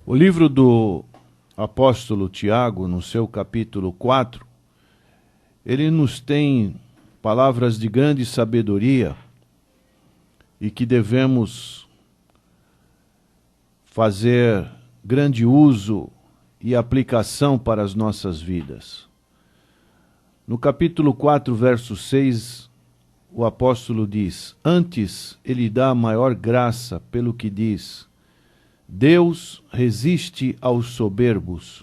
O livro do apóstolo Tiago, no seu capítulo 4, ele nos tem palavras de grande sabedoria e que devemos fazer grande uso e aplicação para as nossas vidas. No capítulo 4, verso 6, o apóstolo diz: antes ele dá maior graça, pelo que diz: Deus resiste aos soberbos,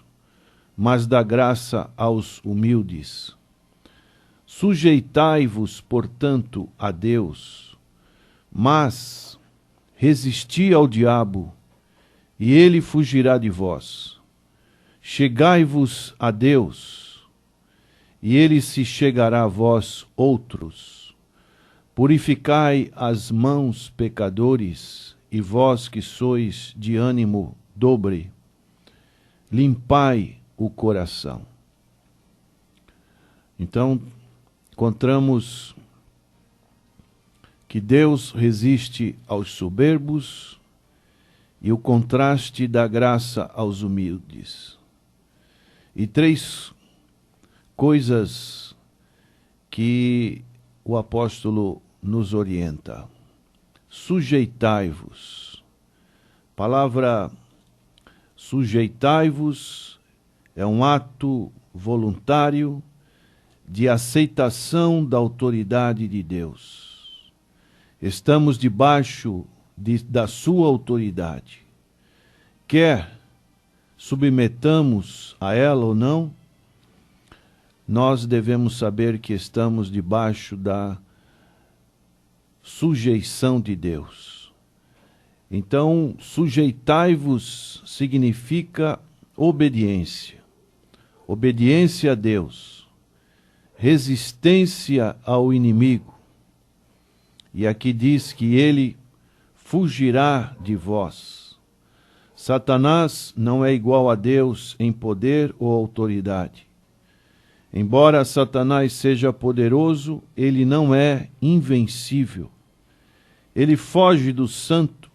mas dá graça aos humildes. Sujeitai-vos, portanto, a Deus, mas resisti ao diabo, e ele fugirá de vós. Chegai-vos a Deus, e ele se chegará a vós outros. Purificai as mãos, pecadores, e vós que sois de ânimo dobre, limpai o coração. Então, encontramos que Deus resiste aos soberbos e o contraste da graça aos humildes. E três coisas que o apóstolo nos orienta. Sujeitai-vos. Palavra sujeitai-vos é um ato voluntário de aceitação da autoridade de Deus. Estamos debaixo da sua autoridade. Quer submetamos a ela ou não, nós devemos saber que estamos debaixo da sujeição de Deus. Então, sujeitai-vos significa obediência. Obediência a Deus. Resistência ao inimigo. E aqui diz que ele fugirá de vós. Satanás não é igual a Deus em poder ou autoridade. Embora Satanás seja poderoso, ele não é invencível. Ele foge do santo,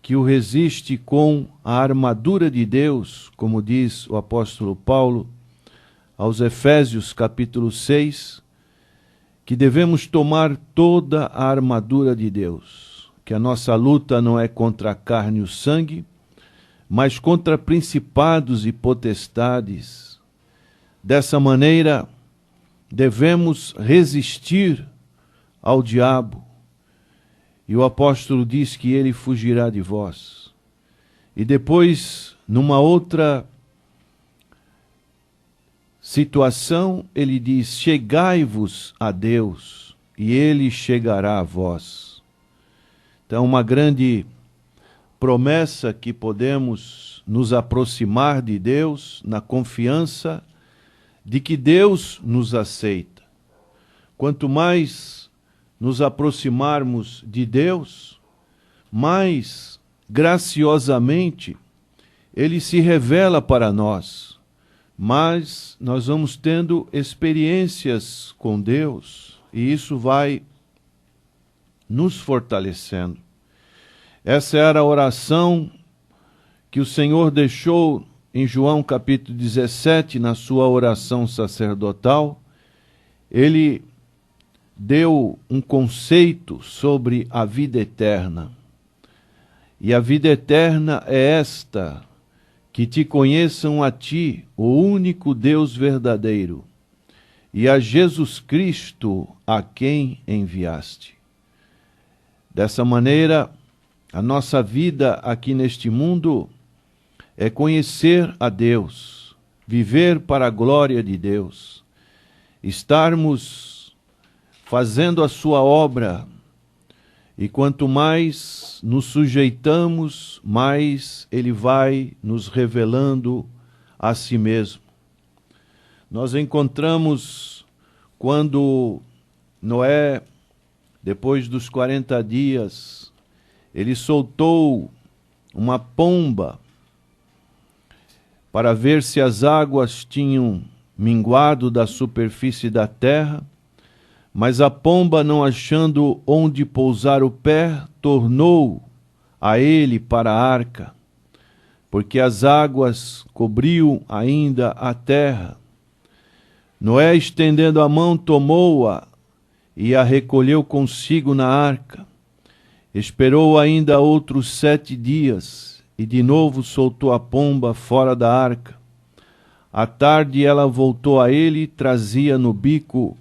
que o resiste com a armadura de Deus, como diz o apóstolo Paulo aos Efésios capítulo 6, que devemos tomar toda a armadura de Deus, que a nossa luta não é contra a carne e o sangue, mas contra principados e potestades. Dessa maneira, devemos resistir ao diabo. E o apóstolo diz que ele fugirá de vós. E depois, numa outra situação, ele diz: chegai-vos a Deus, e ele chegará a vós. Então, uma grande promessa que podemos nos aproximar de Deus na confiança de que Deus nos aceita. Quanto mais nos aproximarmos de Deus, mais graciosamente Ele se revela para nós. Mas nós vamos tendo experiências com Deus e isso vai nos fortalecendo. Essa era a oração que o Senhor deixou em João capítulo 17, na sua oração sacerdotal. Ele deu um conceito sobre a vida eterna. E a vida eterna é esta: que te conheçam a ti, o único Deus verdadeiro, e a Jesus Cristo, a quem enviaste. Dessa maneira, a nossa vida aqui neste mundo é conhecer a Deus, viver para a glória de Deus, estarmos fazendo a sua obra, e quanto mais nos sujeitamos, mais Ele vai nos revelando a si mesmo. Nós encontramos quando Noé, depois dos 40 dias, ele soltou uma pomba para ver se as águas tinham minguado da superfície da terra, mas a pomba, não achando onde pousar o pé, tornou a ele para a arca. porque as águas cobriam ainda a terra. Noé, estendendo a mão, tomou-a e a recolheu consigo na arca. Esperou ainda outros 7 dias e de novo soltou a pomba fora da arca. À tarde ela voltou a ele e trazia no bico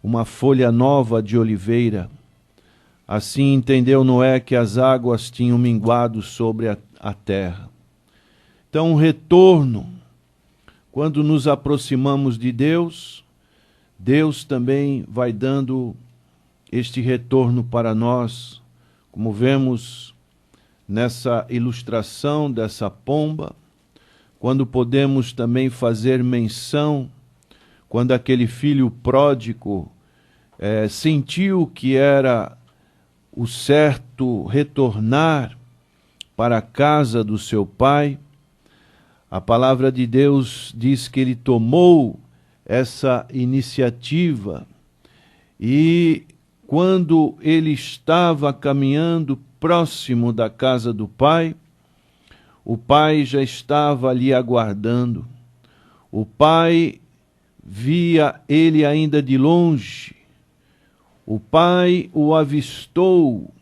uma folha nova de oliveira. Assim entendeu Noé que as águas tinham minguado sobre a terra. Então, o retorno, quando nos aproximamos de Deus, Deus também vai dando este retorno para nós, como vemos nessa ilustração dessa pomba, quando podemos também fazer menção, quando aquele filho pródigo sentiu que era o certo retornar para a casa do seu pai, a palavra de Deus diz que ele tomou essa iniciativa e quando ele estava caminhando próximo da casa do pai, o pai já estava ali aguardando. O pai via ele ainda de longe. O pai o avistou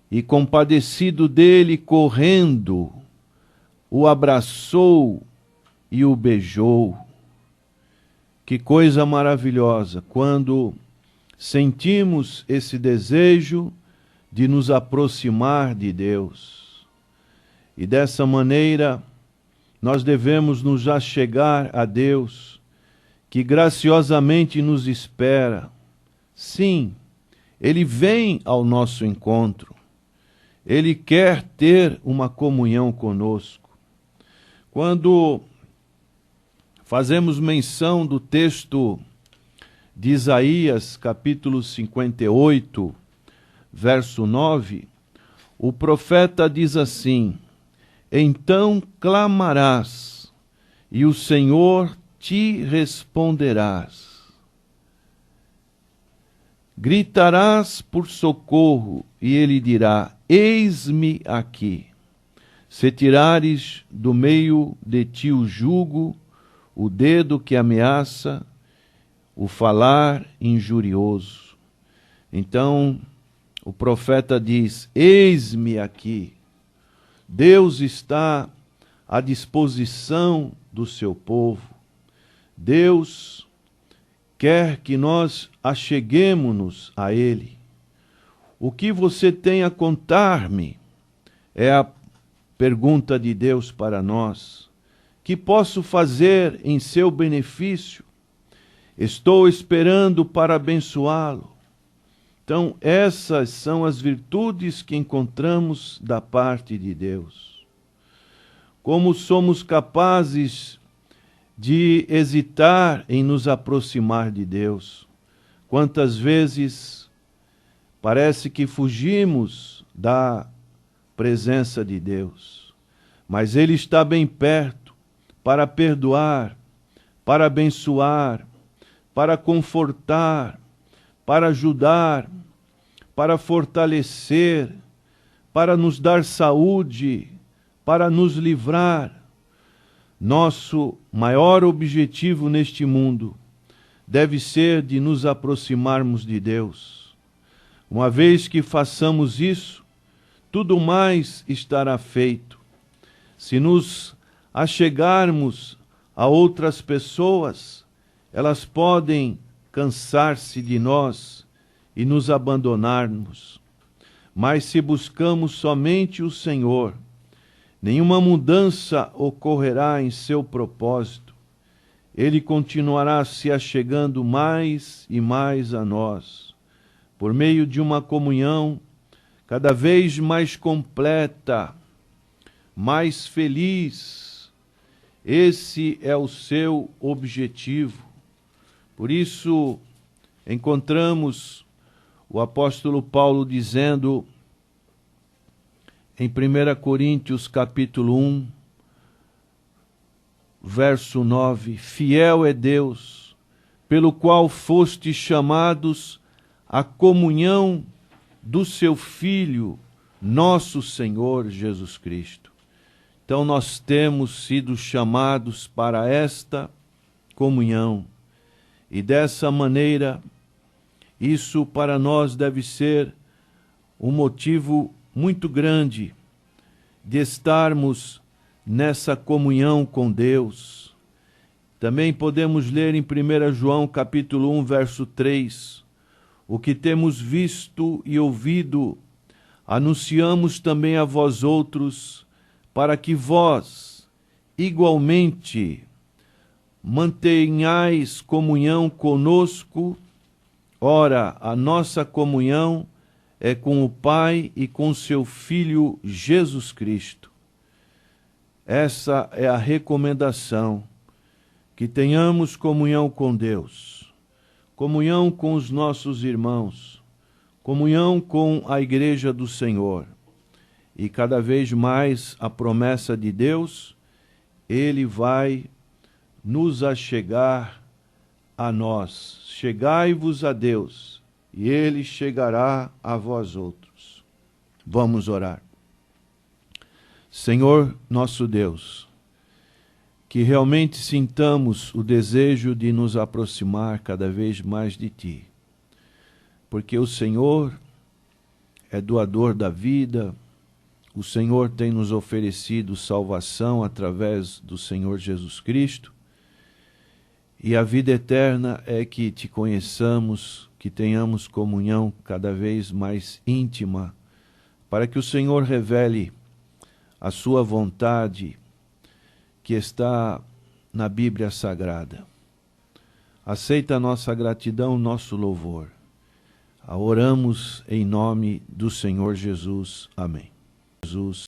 e, compadecido dele, correndo, o abraçou e o beijou. Que coisa maravilhosa quando sentimos esse desejo de nos aproximar de Deus. E dessa maneira nós devemos nos achegar a Deus, que graciosamente nos espera. Sim, Ele vem ao nosso encontro. Ele quer ter uma comunhão conosco. Quando fazemos menção do texto de Isaías, capítulo 58, verso 9, o profeta diz assim: então clamarás, e o Senhor te responderás. Gritarás por socorro, e ele dirá: eis-me aqui. Se tirares do meio de ti o jugo, o dedo que ameaça, o falar injurioso. Então, o profeta diz: eis-me aqui. Deus está à disposição do seu povo. Deus quer que nós acheguemo-nos a Ele. O que você tem a contar-me? É a pergunta de Deus para nós. Que posso fazer em seu benefício? Estou esperando para abençoá-lo. Então, essas são as virtudes que encontramos da parte de Deus. Como somos capazes de hesitar em nos aproximar de Deus? Quantas vezes parece que fugimos da presença de Deus, mas Ele está bem perto para perdoar, para abençoar, para confortar, para ajudar, para fortalecer, para nos dar saúde, para nos livrar. Nosso maior objetivo neste mundo deve ser de nos aproximarmos de Deus. Uma vez que façamos isso, tudo mais estará feito. Se nos achegarmos a outras pessoas, elas podem cansar-se de nós e nos abandonarmos. Mas se buscamos somente o Senhor, nenhuma mudança ocorrerá em seu propósito. Ele continuará se achegando mais e mais a nós, por meio de uma comunhão cada vez mais completa, mais feliz. Esse é o seu objetivo. Por isso, encontramos o apóstolo Paulo dizendo em 1 Coríntios capítulo 1, verso 9, fiel é Deus, pelo qual fostes chamados à comunhão do seu Filho, nosso Senhor Jesus Cristo. Então nós temos sido chamados para esta comunhão. E dessa maneira, isso para nós deve ser um motivo muito grande de estarmos nessa comunhão com Deus. Também podemos ler em 1 João capítulo 1, verso 3, o que temos visto e ouvido, anunciamos também a vós outros, para que vós, igualmente, mantenhais comunhão conosco. Ora, a nossa comunhão é com o Pai e com seu Filho Jesus Cristo. Essa é a recomendação, que tenhamos comunhão com Deus, comunhão com os nossos irmãos, comunhão com a Igreja do Senhor. E cada vez mais a promessa de Deus, Ele vai nos achegar a nós. Chegai-vos a Deus, e Ele chegará a vós outros. Vamos orar. Senhor nosso Deus, que realmente sintamos o desejo de nos aproximar cada vez mais de Ti, porque o Senhor é doador da vida, o Senhor tem nos oferecido salvação através do Senhor Jesus Cristo, e a vida eterna é que Te conheçamos, que tenhamos comunhão cada vez mais íntima, para que o Senhor revele a Sua vontade que está na Bíblia Sagrada. Aceita a nossa gratidão, nosso louvor. Oramos em nome do Senhor Jesus. Amém. Jesus.